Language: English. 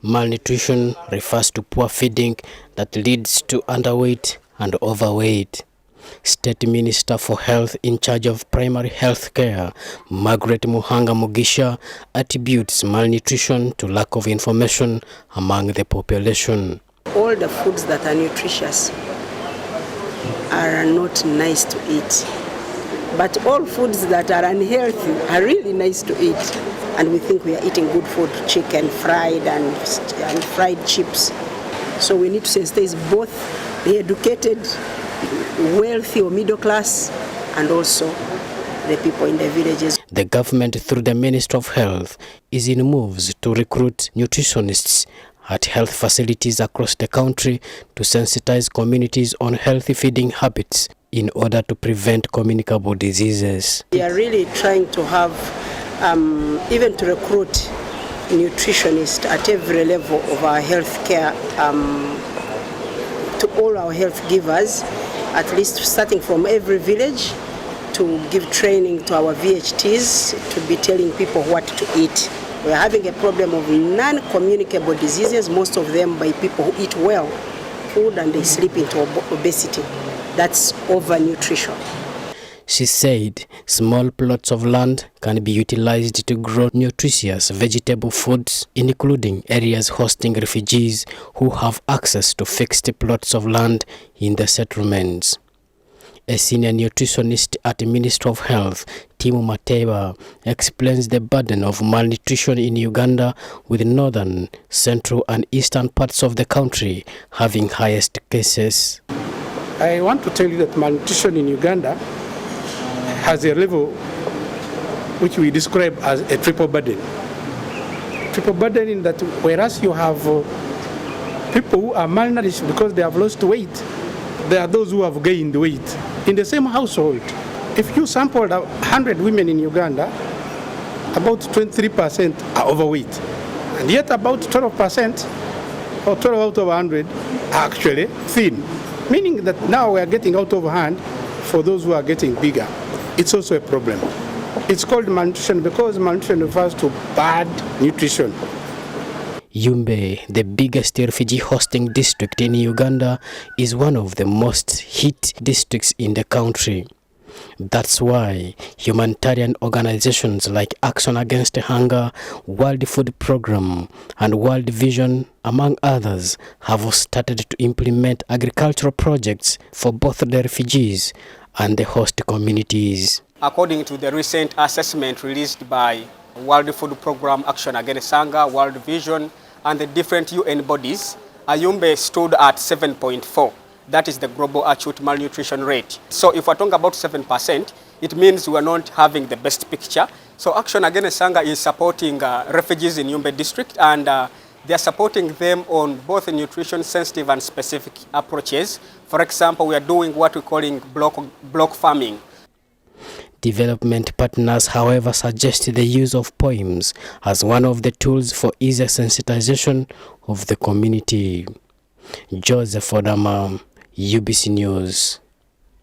Malnutrition refers to poor feeding that leads to underweight and overweight. State Minister for Health in charge of primary health care, Margaret Muhanga Mugisha, attributes malnutrition to lack of information among the population. All the foods that are nutritious are not nice to eat. But all foods that are unhealthy are really nice to eat. And we think we are eating good food, chicken, fried and fried chips. So we need to sensitize both the educated, wealthy or middle class, and also the people in the villages. The government, through the Ministry of Health, is in moves to recruit nutritionists at health facilities across the country to sensitize communities on healthy feeding habits in order to prevent communicable diseases. We are really trying to have, even to recruit nutritionists at every level of our health care, to all our health givers, at least starting from every village, to give training to our VHTs, to be telling people what to eat. We are having a problem of non-communicable diseases, most of them by people who eat well food and they slip into obesity. That's overnutrition. She said small plots of land can be utilized to grow nutritious vegetable foods, including areas hosting refugees who have access to fixed plots of land in the settlements. A senior nutritionist at the Ministry of Health, Mateba, explains the burden of malnutrition in Uganda, with northern, central and eastern parts of the country having highest cases. I want to tell you that malnutrition in Uganda has a level which we describe as a triple burden. Triple burden in that whereas you have people who are malnourished because they have lost weight, there are those who have gained weight. In the same household, if you sampled 100 women in Uganda, about 23% are overweight. And yet about 12% or 12 out of 100 are actually thin. Meaning that now we are getting out of hand for those who are getting bigger. It's also a problem. It's called malnutrition because malnutrition refers to bad nutrition. Yumbe, the biggest refugee hosting district in Uganda, is one of the most hit districts in the country. That's why humanitarian organizations like Action Against Hunger, World Food Programme and World Vision, among others, have started to implement agricultural projects for both the refugees and the host communities. According to the recent assessment released by World Food Programme, Action Against Hunger, World Vision, and the different UN bodies, Yumbe stood at 7.4. That is the global acute malnutrition rate. So if we're talking about 7%, it means we are not having the best picture. So Action Against Hunger is supporting refugees in Yumbe district, and they are supporting them on both nutrition sensitive and specific approaches. For example, we are doing what we're calling block farming. Development partners, however, suggest the use of poems as one of the tools for easier sensitization of the community. Joseph Odama, UBC News.